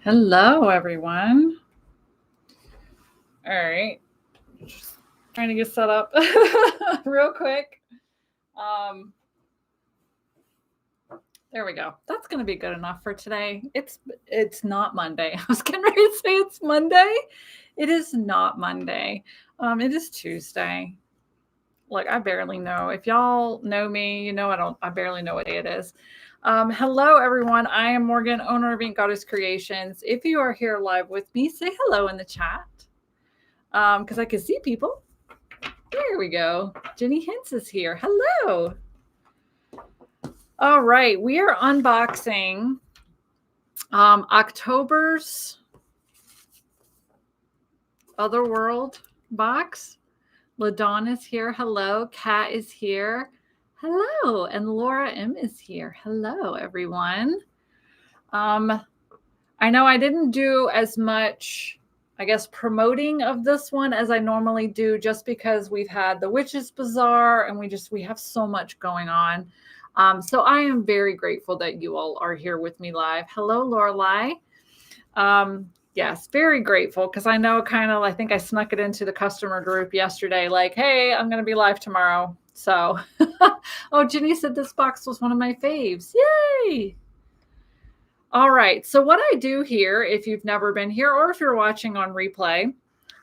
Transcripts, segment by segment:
Hello, everyone. All right. Just trying to get set up real quick. Um, there we go. That's going to be good enough for today. It's not Monday. I was getting ready to say it's Monday. It is not Monday. It is Tuesday. Look, I barely know. If y'all know me, you know I barely know what day it is. Hello, everyone. I am Morgan, owner of Ink Goddess Creations. If you are here live with me, say hello in the chat. Because I can see people. There we go. Jenny Hintz is here. Hello. All right. We are unboxing October's Otherworld box. LaDawn is here. Hello. Kat is here. Hello. And Laura M is here. Hello, everyone. I know I didn't do as much, I guess, promoting of this one as I normally do, just because we've had the Witches Bazaar and we have so much going on. So I am very grateful that you all are here with me live. Hello, Lorelai. Yes, very grateful, because I know I think I snuck it into the customer group yesterday, like, hey, I'm going to be live tomorrow. So, oh, Jenny said this box was one of my faves. Yay! All right. So what I do here, if you've never been here or if you're watching on replay,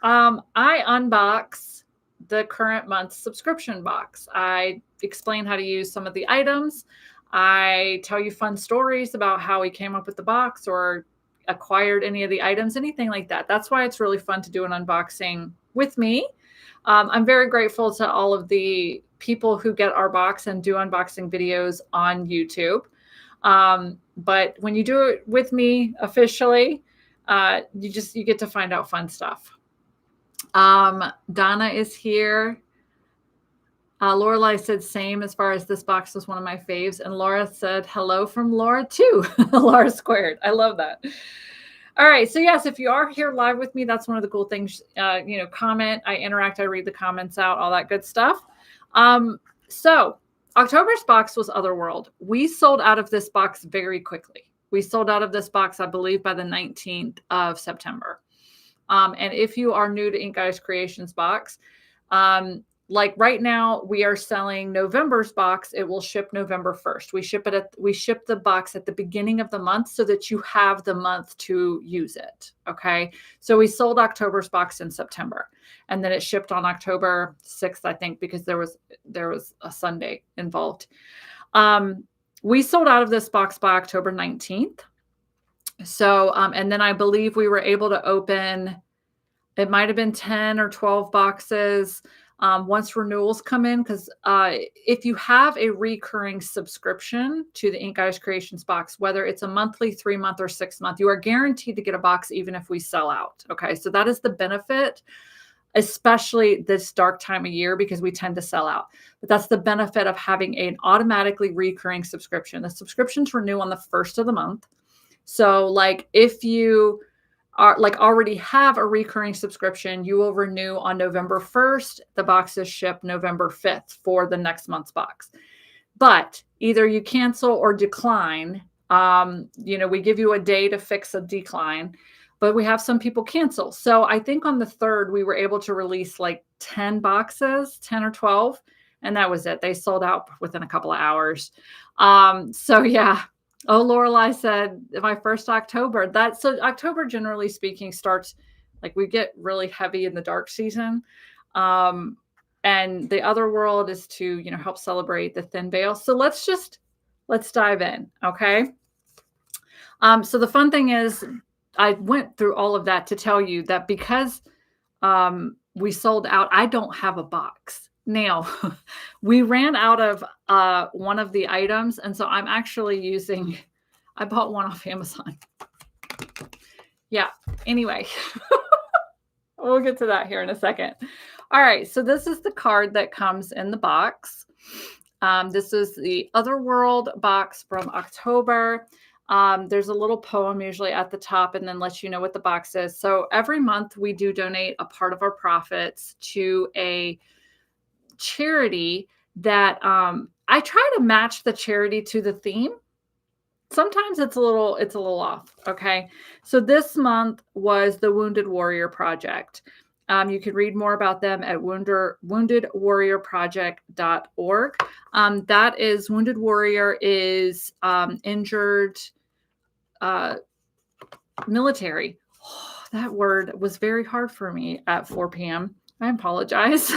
I unbox the current month's subscription box. I explain how to use some of the items. I tell you fun stories about how we came up with the box or acquired any of the items, anything like that. That's why it's really fun to do an unboxing with me. I'm very grateful to all of the people who get our box and do unboxing videos on YouTube. But when you do it with me officially, you get to find out fun stuff. Donna is here. Lorelai said same as far as this box was one of my faves. And Laura said hello from Laura too. Laura squared. I love that. All right. So yes, if you are here live with me, that's one of the cool things. Comment, I interact, I read the comments out, all that good stuff. So October's box was Otherworld. We sold out of this box very quickly. We sold out of this box, I believe, by the 19th of September. And if you are new to Ink Goddess Creations box, like right now, we are selling November's box. It will ship November 1st. We ship the box at the beginning of the month so that you have the month to use it. Okay. So we sold October's box in September, and then it shipped on October 6th, I think, because there was a Sunday involved. We sold out of this box by October 19th. So, and then I believe we were able to open, it might've been 10 or 12 boxes. Once renewals come in, because if you have a recurring subscription to the Ink Goddess Creations box, whether it's a monthly, 3-month, or 6-month, you are guaranteed to get a box even if we sell out. Okay, so that is the benefit, especially this dark time of year, because we tend to sell out. But that's the benefit of having an automatically recurring subscription. The subscriptions renew on the 1st of the month. So like if you are already have a recurring subscription, you will renew on November 1st. The box is shipped November 5th for the next month's box. But either you cancel or decline. We give you a day to fix a decline, but we have some people cancel. So I think on the 3rd, we were able to release like 10 boxes, 10 or 12, and that was it. They sold out within a couple of hours. So yeah. Oh, Lorelai said my first October. So October, generally speaking, starts like we get really heavy in the dark season. And the Otherworld is to, help celebrate the thin veil. So let's dive in. Okay. So the fun thing is I went through all of that to tell you that because we sold out, I don't have a box. Now, we ran out of one of the items, and so I'm actually I bought one off Amazon. Yeah, anyway, we'll get to that here in a second. All right, so this is the card that comes in the box. This is the Otherworld box from October. There's a little poem usually at the top and then lets you know what the box is. So every month we do donate a part of our profits to a charity that I try to match the charity to the theme. Sometimes it's a little off, okay? So this month was the Wounded Warrior Project. You can read more about them at woundedwarriorproject.org. That is Wounded Warrior is injured military. Oh, that word was very hard for me at 4 p.m. I apologize.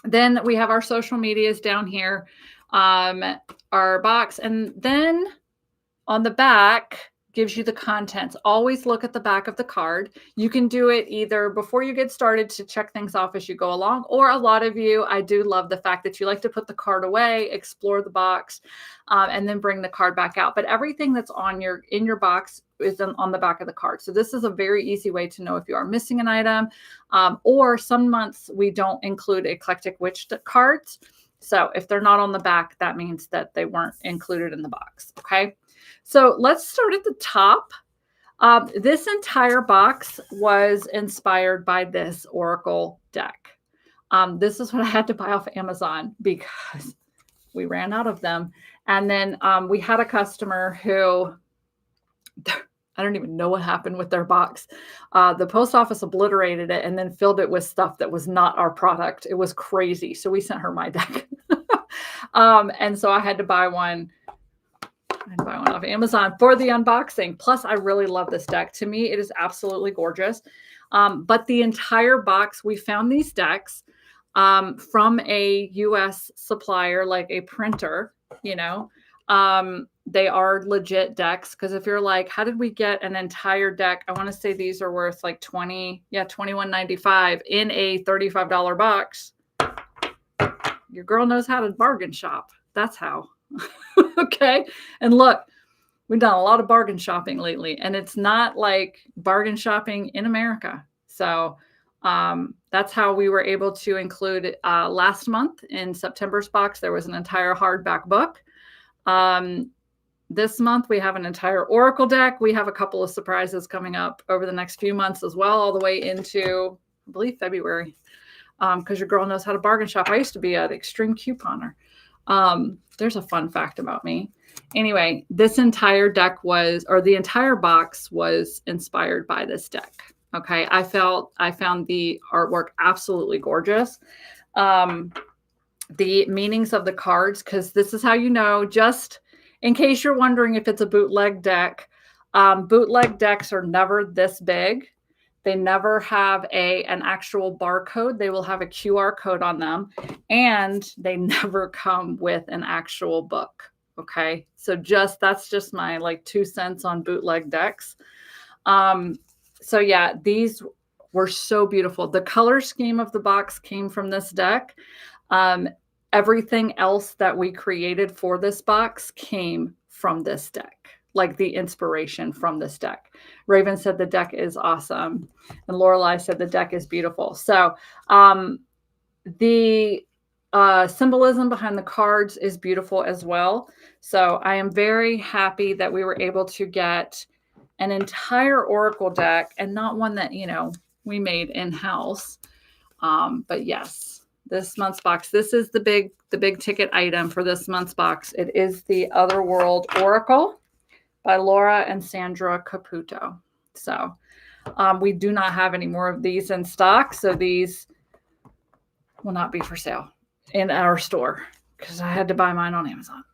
Then we have our social medias down here, our box, and then on the back gives you the contents. Always look at the back of the card. You can do it either before you get started to check things off as you go along, or a lot of you, I do love the fact that you like to put the card away, explore the box, and then bring the card back out. But everything that's in your box is on the back of the card. So this is a very easy way to know if you are missing an item, or some months we don't include eclectic witch cards. So if they're not on the back, that means that they weren't included in the box. Okay. So let's start at the top. This entire box was inspired by this Oracle deck. This is what I had to buy off Amazon because we ran out of them. And then we had a customer who, I don't even know what happened with their box. The post office obliterated it and then filled it with stuff that was not our product. It was crazy. So we sent her my deck. And so I had to buy one. I'd buy one off Amazon for the unboxing. Plus, I really love this deck. To me, it is absolutely gorgeous. But the entire box, we found these decks from a US supplier, like a printer, you know. They are legit decks, because if you're like, how did we get an entire deck? I want to say these are worth like $21.95 in a $35 box. Your girl knows how to bargain shop. That's how. Okay. And look, we've done a lot of bargain shopping lately, and it's not like bargain shopping in America. So that's how we were able to include last month in September's box. There was an entire hardback book. This month we have an entire Oracle deck. We have a couple of surprises coming up over the next few months as well, all the way into, I believe, February, because your girl knows how to bargain shop. I used to be an extreme couponer. There's a fun fact about me. Anyway, this entire deck was, or the entire box was inspired by this deck. Okay. I found the artwork absolutely gorgeous. The meanings of the cards, because this is how you know, just in case you're wondering if it's a bootleg deck, bootleg decks are never this big. They never have an actual barcode. They will have a QR code on them, and they never come with an actual book. Okay. So that's just my like 2 cents on bootleg decks. So yeah, these were so beautiful. The color scheme of the box came from this deck. Everything else that we created for this box came from this deck, like the inspiration from this deck. Raven said the deck is awesome, and Lorelei said the deck is beautiful. So the symbolism behind the cards is beautiful as well. So I am very happy that we were able to get an entire Oracle deck, and not one that, you know, we made in-house. But yes, this month's box, this is the big ticket item for this month's box. It is the Otherworld Oracle by Laura and Sandra Caputo. So we do not have any more of these in stock. So these will not be for sale in our store, because I had to buy mine on Amazon.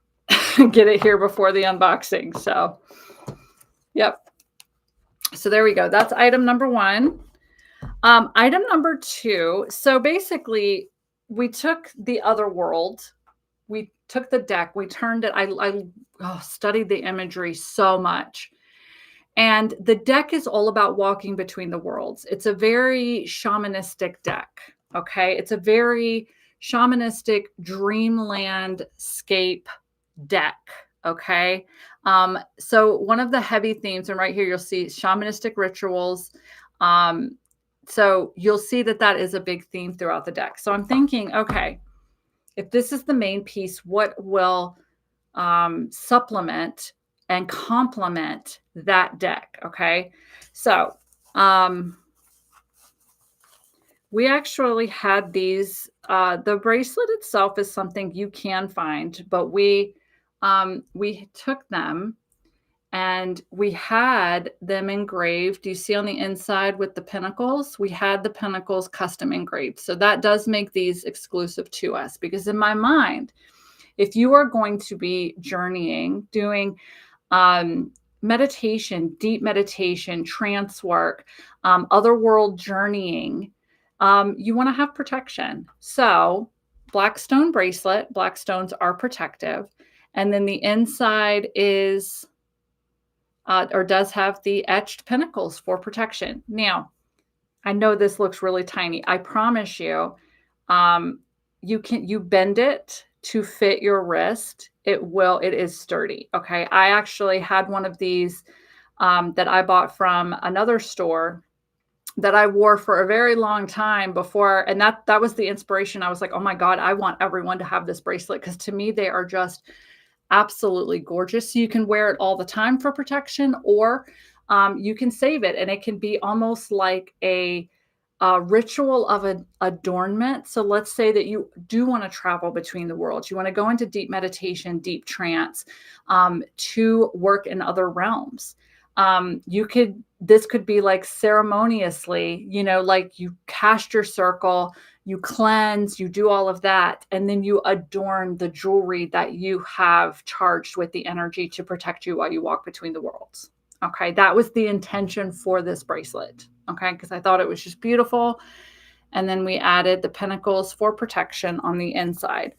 Get it here before the unboxing. So, yep. So there we go. That's item number 1. Item number 2. So basically, we took the Otherworld. We took the deck. We turned it. I studied the imagery so much. And the deck is all about walking between the worlds. It's a very shamanistic deck. Okay. It's a very shamanistic dreamlandscape deck. Okay. So one of the heavy themes, and right here you'll see shamanistic rituals. So you'll see that is a big theme throughout the deck. So I'm thinking, okay, if this is the main piece, what will supplement and complement that deck? Okay. So we actually had these, the bracelet itself is something you can find, but we we took them and we had them engraved. Do you see on the inside with the pinnacles? We had the pinnacles custom engraved. So that does make these exclusive to us, because in my mind, if you are going to be journeying, doing meditation, deep meditation, trance work, otherworld journeying, you want to have protection. So black stone bracelet, black stones are protective. And then the inside is or does have the etched pinnacles for protection. Now, I know this looks really tiny. I promise you, you bend it to fit your wrist. It is sturdy. Okay. I actually had one of these that I bought from another store that I wore for a very long time before. And that was the inspiration. I was like, oh my God, I want everyone to have this bracelet, because to me, they are just absolutely gorgeous. So you can wear it all the time for protection, or you can save it, and it can be almost like a ritual of an adornment. So let's say that you do want to travel between the worlds. You want to go into deep meditation, deep trance, to work in other realms. This could be like ceremoniously, like you cast your circle, you cleanse, you do all of that, and then you adorn the jewelry that you have charged with the energy to protect you while you walk between the worlds. Okay, that was the intention for this bracelet. Okay, because I thought it was just beautiful. And then we added the pinnacles for protection on the inside.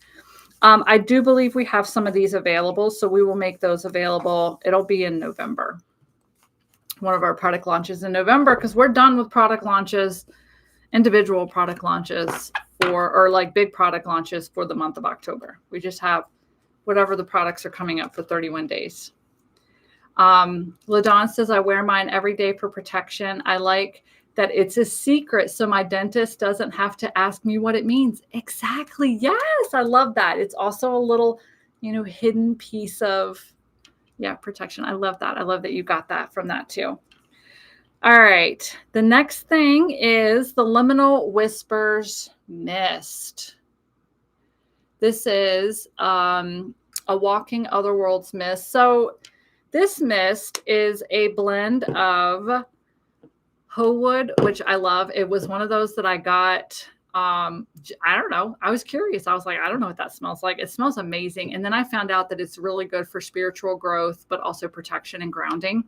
I do believe we have some of these available, so we will make those available. It'll be in November. One of our product launches in November, because we're done with product launches, individual product launches or like big product launches for the month of October. We just have whatever the products are coming up for 31 days. LaDawn says, I wear mine every day for protection. I like that it's a secret, so my dentist doesn't have to ask me what it means. Exactly. Yes, I love that. It's also a little, hidden piece of, protection. I love that. I love that you got that from that too. All right. The next thing is the Liminal Whispers Mist. This is a Walking Otherworlds mist. So this mist is a blend of Howood, which I love. It was one of those that I got. I don't know. I was curious. I was like, I don't know what that smells like. It smells amazing. And then I found out that it's really good for spiritual growth, but also protection and grounding.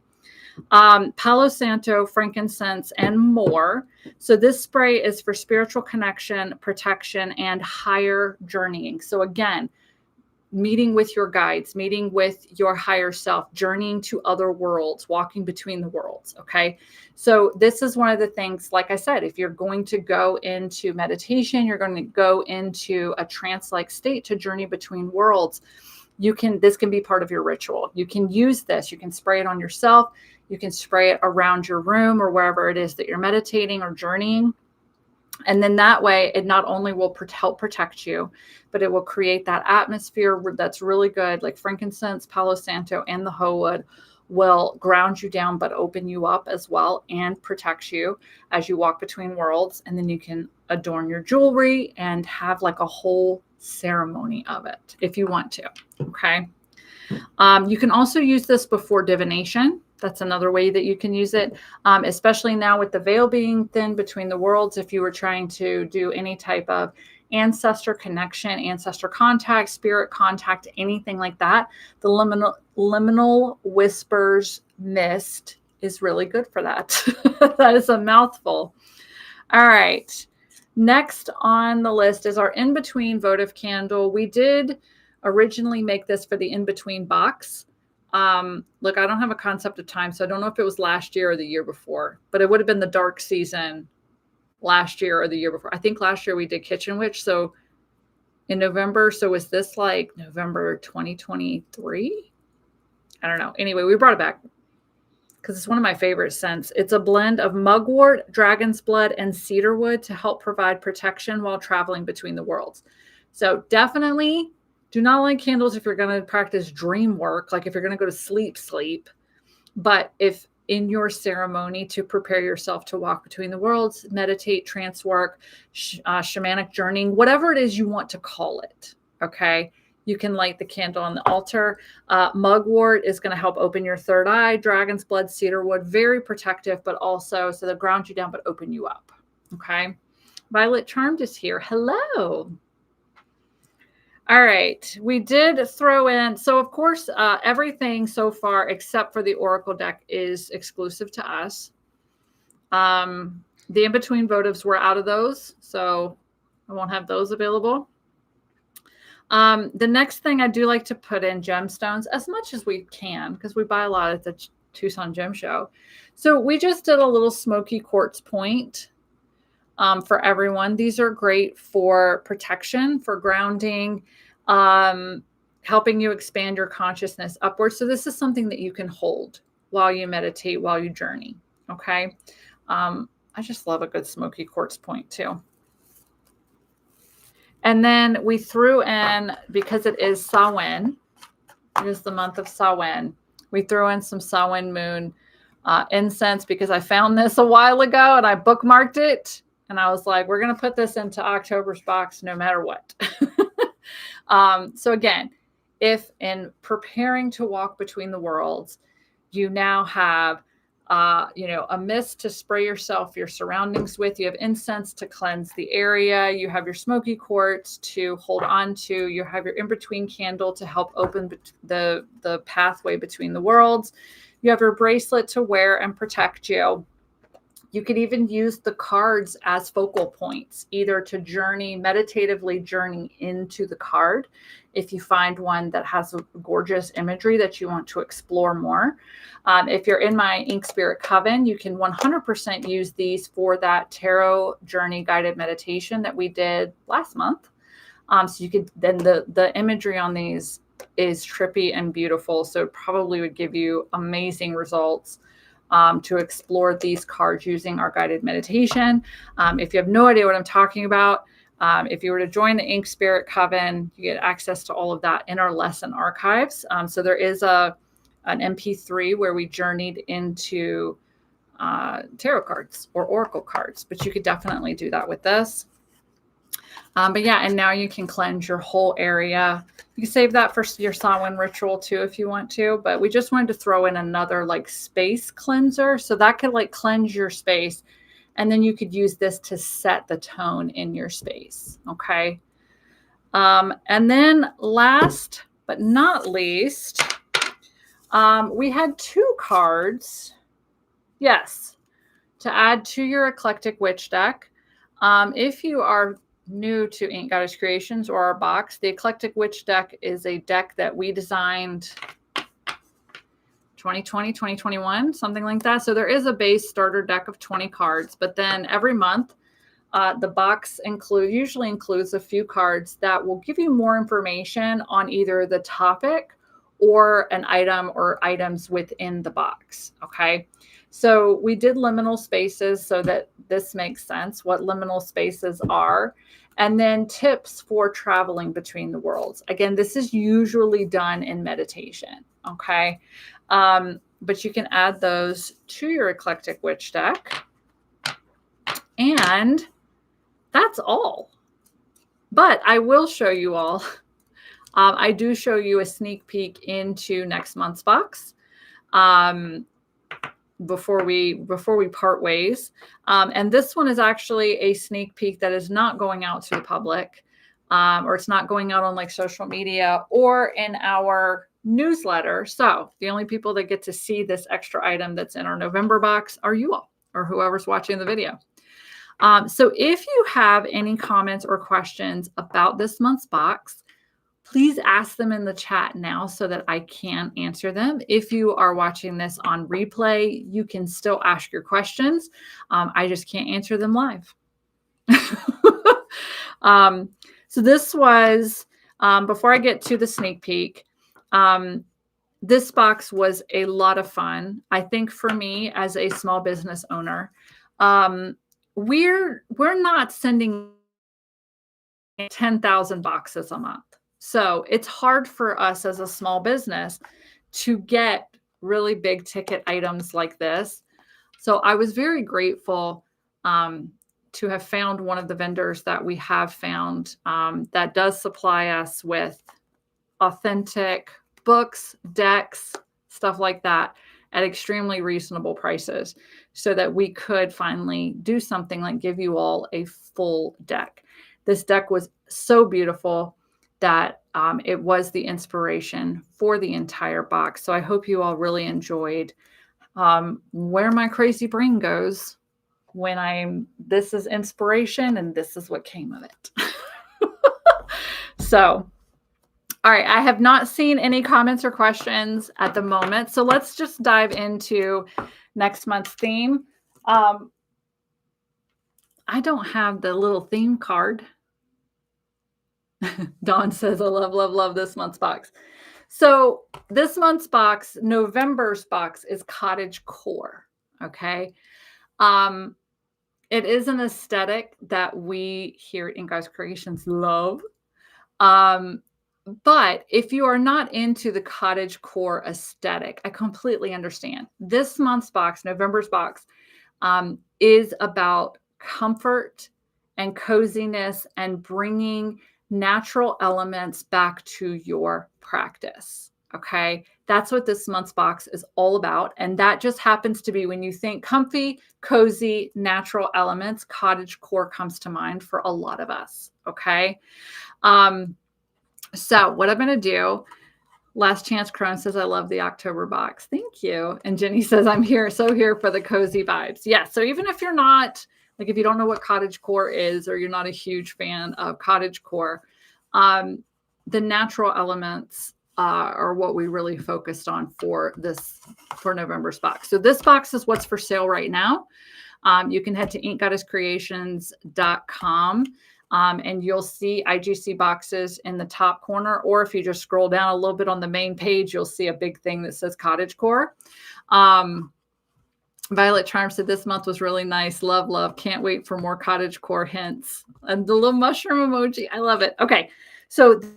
Palo Santo, frankincense, and more. So this spray is for spiritual connection, protection, and higher journeying. So again, meeting with your guides, meeting with your higher self, journeying to other worlds, walking between the worlds. Okay. So this is one of the things, like I said, if you're going to go into meditation, you're going to go into a trance-like state to journey between worlds. This can be part of your ritual. You can use this. You can spray it on yourself. You can spray it around your room or wherever it is that you're meditating or journeying. And then that way, it not only will help protect you, but it will create that atmosphere that's really good. Like frankincense, Palo Santo, and the Howood will ground you down, but open you up as well and protect you as you walk between worlds. And then you can adorn your jewelry and have like a whole ceremony of it if you want to. Okay. You can also use this before divination. That's another way that you can use it, especially now with the veil being thin between the worlds. If you were trying to do any type of ancestor connection, ancestor contact, spirit contact, anything like that, the Liminal Whispers Mist is really good for that. That is a mouthful. All right. Next on the list is our in-between votive candle. We did originally make this for the in-between box. Look, I don't have a concept of time, so I don't know if it was last year or the year before, but it would have been the dark season last year or the year before. I think last year we did Kitchen Witch. So in November. So was this like November 2023? I don't know. Anyway, we brought it back because it's one of my favorite scents. It's a blend of mugwort, dragon's blood, and cedarwood to help provide protection while traveling between the worlds. So definitely do not light candles if you're going to practice dream work, like if you're going to go to sleep. But if in your ceremony to prepare yourself to walk between the worlds, meditate, trance work, shamanic journeying, whatever it is you want to call it, okay? You can light the candle on the altar. Mugwort is going to help open your third eye. Dragon's blood, cedarwood, very protective, but also so they ground you down, but open you up. Okay. Violet Charmed is here. Hello. All right. We did throw in, so of course, everything so far except for the Oracle deck is exclusive to us. The in-between votives were out of those, so I won't have those available. The next thing I do like to put in gemstones as much as we can because we buy a lot at the Tucson Gem Show. So we just did a little smoky quartz point for everyone. These are great for protection, for grounding, helping you expand your consciousness upwards. So this is something that you can hold while you meditate, while you journey. Okay. I just love a good smoky quartz point too. And then we threw in, because it is Samhain, it is the month of Samhain, we threw in some Samhain moon incense because I found this a while ago and I bookmarked it. And I was like, we're going to put this into October's box no matter what. So again, if in preparing to walk between the worlds, you now have a mist to spray yourself, your surroundings with. You have incense to cleanse the area. You have your smoky quartz to hold on to. You have your in-between candle to help open the pathway between the worlds. You have your bracelet to wear and protect you. You could even use the cards as focal points, either to meditatively journey into the card. If you find one that has a gorgeous imagery that you want to explore more. If you're in my Ink Spirit Coven, you can 100% use these for that tarot journey guided meditation that we did last month. So you could, then the imagery on these is trippy and beautiful. So it probably would give you amazing results to explore these cards using our guided meditation. If you have no idea what I'm talking about, if you were to join the Ink Spirit Coven, you get access to all of that in our lesson archives. So there is an MP3 where we journeyed into tarot cards or oracle cards, but you could definitely do that with this. But yeah, and now you can cleanse your whole area. You can save that for your Samhain ritual too if you want to, but we just wanted to throw in another like space cleanser. So that could like cleanse your space. And then you could use this to set the tone in your space. Okay. And then last but not least, we had 2 cards. Yes. To add to your Eclectic Witch deck. If you are new to Ink Goddess Creations or our box, the Eclectic Witch deck is a deck that we designed 2020, 2021, something like that. So there is a base starter deck of 20 cards, but then every month the box usually includes a few cards that will give you more information on either the topic or an item or items within the box. Okay. So we did liminal spaces so that this makes sense, what liminal spaces are. And then tips for traveling between the worlds. Again, this is usually done in meditation. Okay. But you can add those to your Eclectic Witch deck. And that's all. But I will show you all. I do show you a sneak peek into next month's box. Before we part ways. And this one is actually a sneak peek that is not going out to the public, or it's not going out on like social media or in our newsletter. So the only people that get to see this extra item that's in our November box are you all or whoever's watching the video. So if you have any comments or questions about this month's box, please ask them in the chat now so that I can answer them. If you are watching this on replay, you can still ask your questions. I just can't answer them live. So this was, before I get to the sneak peek, this box was a lot of fun. I think for me as a small business owner, we're not sending 10,000 boxes a month. So it's hard for us as a small business to get really big ticket items like this. So I was very grateful to have found one of the vendors that we have found that does supply us with authentic books, decks, stuff like that at extremely reasonable prices so that we could finally do something like give you all a full deck. This deck was so beautiful that it was the inspiration for the entire box. So I hope you all really enjoyed where my crazy brain goes when this is inspiration and this is what came of it. So, all right, I have not seen any comments or questions at the moment. So let's just dive into next month's theme. I don't have the little theme card. Dawn says, I love, love, love this month's box. So this month's box, November's box, is cottagecore. Okay. It is an aesthetic that we here at Ink Eyes Creations love. But if you are not into the cottagecore aesthetic, I completely understand. This month's box, November's box, is about comfort and coziness and bringing natural elements back to your practice. Okay. That's what this month's box is all about. And that just happens to be when you think comfy, cozy, natural elements, cottagecore comes to mind for a lot of us. Okay. So what I'm going to do, Last Chance Crone says, I love the October box. Thank you. And Jenny says, I'm here for the cozy vibes. Yeah. So even if you're not, like, if you don't know what cottagecore is, or you're not a huge fan of cottagecore, the natural elements are what we really focused on for November's box. So this box is what's for sale right now. You can head to inkgoddesscreations.com. And you'll see IGC boxes in the top corner, or if you just scroll down a little bit on the main page, you'll see a big thing that says cottagecore. Violet Charm said this month was really nice. Love, love. Can't wait for more cottagecore hints. And the little mushroom emoji. I love it. Okay. So this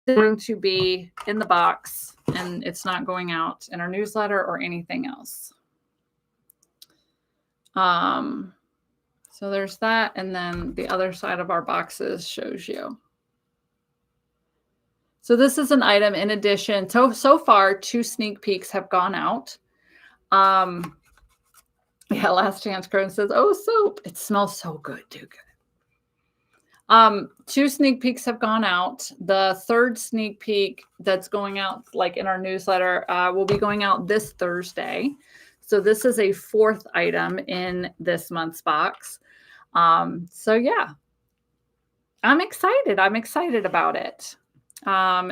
is going to be in the box, and it's not going out in our newsletter or anything else. So there's that. And then the other side of our boxes shows you. So this is an item in addition. So far, 2 sneak peeks have gone out. Yeah, Last Chance Crone says, oh, soap. It smells so good. Too good. 2 sneak peeks have gone out. The 3rd sneak peek that's going out, like in our newsletter, will be going out this Thursday. So this is a 4th item in this month's box. So yeah, I'm excited. I'm excited about it.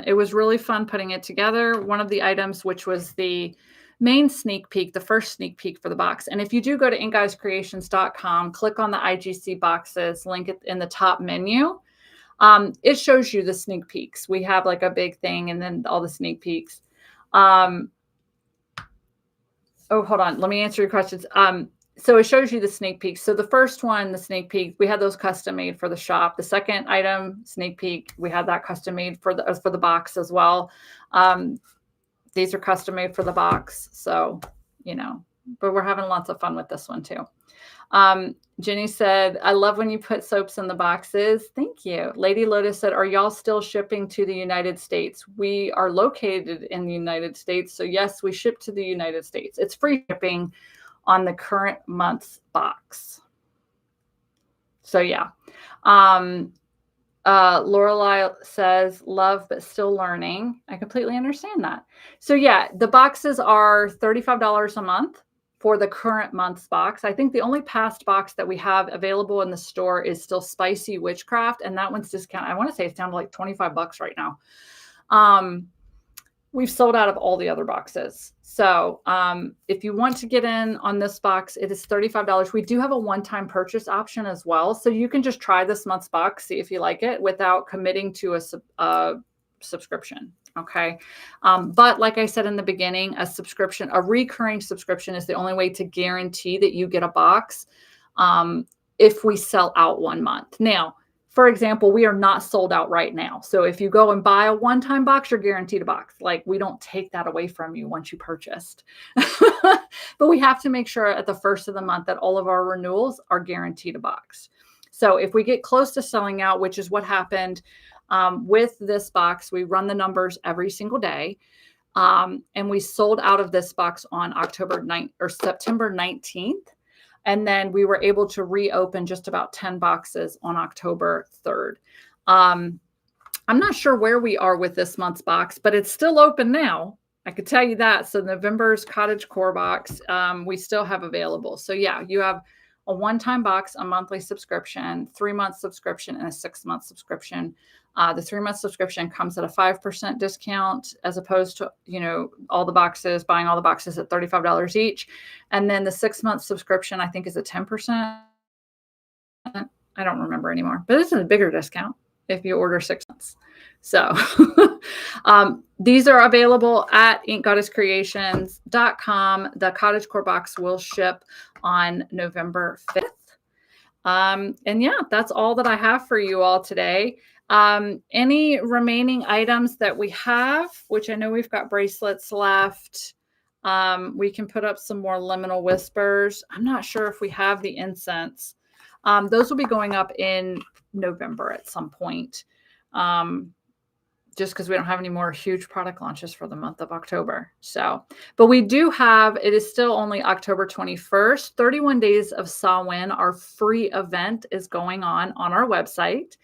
It was really fun putting it together. One of the items, which was the main sneak peek, the first sneak peek for the box. And if you do go to inkeyescreations.com, click on the IGC boxes, link it in the top menu. It shows you the sneak peeks. We have like a big thing and then all the sneak peeks. Oh, hold on. Let me answer your questions. So it shows you the sneak peeks. So the first one, the sneak peek, we had those custom made for the shop. The second item, sneak peek, we had that custom made for the box as well. These are custom made for the box. So, you know, but we're having lots of fun with this one too. Jenny said, I love when you put soaps in the boxes. Thank you. Lady Lotus said, are y'all still shipping to the United States? We are located in the United States. So yes, we ship to the United States. It's free shipping on the current month's box. So yeah. Lorelei says, love, but still learning. I completely understand that. So yeah, the boxes are $35 a month for the current month's box. I think the only past box that we have available in the store is still Spicy Witchcraft. And that one's discounted. I want to say it's down to like $25 right now. We've sold out of all the other boxes. So if you want to get in on this box, it is $35. We do have a one-time purchase option as well. So you can just try this month's box, see if you like it without committing to a subscription. Okay. But like I said in the beginning, a recurring subscription is the only way to guarantee that you get a box if we sell out 1 month. Now, for example, we are not sold out right now. So if you go and buy a one-time box, you're guaranteed a box. Like, we don't take that away from you once you purchased. But we have to make sure at the first of the month that all of our renewals are guaranteed a box. So if we get close to selling out, which is what happened With this box, we run the numbers every single day. And we sold out of this box on October 9th or September 19th. And then we were able to reopen just about 10 boxes on October 3rd. I'm not sure where we are with this month's box, but it's still open now. I could tell you that. So November's Cottage Core box, we still have available. So yeah, you have a one-time box, a monthly subscription, 3-month subscription, and a 6-month subscription. The 3-month subscription comes at a 5% discount as opposed to, all the boxes, buying all the boxes at $35 each. And then the 6-month subscription, I think, is a 10%. I don't remember anymore, but it's a bigger discount if you order 6 months. So these are available at inkgoddesscreations.com. The Cottage Core box will ship on November 5th. And yeah, that's all that I have for you all today. Any remaining items that we have, which I know we've got bracelets left. We can put up some more liminal whispers. I'm not sure if we have the incense. Those will be going up in November at some point. Just because we don't have any more huge product launches for the month of October. So, but we do have, it is still only October 21st, 31 Days of Samhain, our free event is going on our website.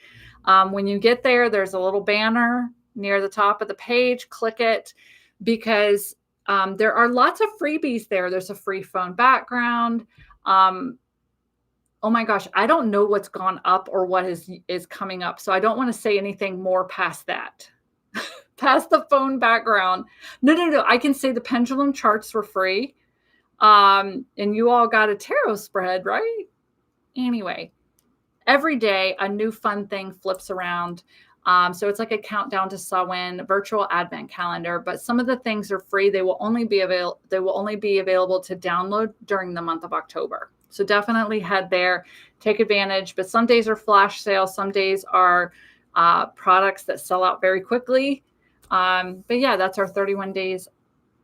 When you get there, there's a little banner near the top of the page. Click it because there are lots of freebies there. There's a free phone background. Oh my gosh, I don't know what's gone up or what is coming up. So I don't want to say anything more past that. Past the phone background. No. I can say the pendulum charts were free. And you all got a tarot spread, right? Anyway, every day a new fun thing flips around. So it's like a countdown to Samhain, virtual advent calendar, but some of the things are free. They will only be available to download during the month of October. So definitely head there, take advantage. But some days are flash sales. Some days are products that sell out very quickly. But yeah, that's our 31 Days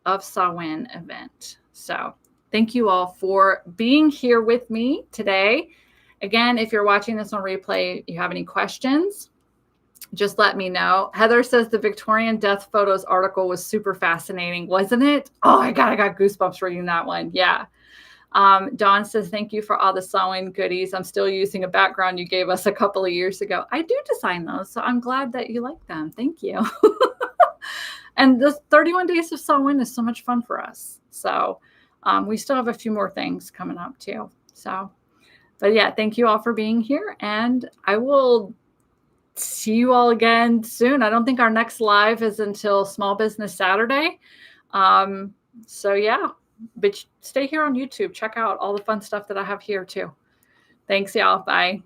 of Samhain event. So thank you all for being here with me today. Again, if you're watching this on replay, you have any questions, just let me know. Heather says the Victorian death photos article was super fascinating, wasn't it? Oh my God, I got goosebumps reading that one. Yeah. Dawn says, thank you for all the Samhain goodies. I'm still using a background you gave us a couple of years ago. I do design those, so I'm glad that you like them. Thank you. And the 31 Days of Samhain is so much fun for us. So we still have a few more things coming up too. So, but yeah, thank you all for being here. And I will see you all again soon. I don't think our next live is until Small Business Saturday. So yeah, but stay here on YouTube. Check out all the fun stuff that I have here too. Thanks, y'all. Bye.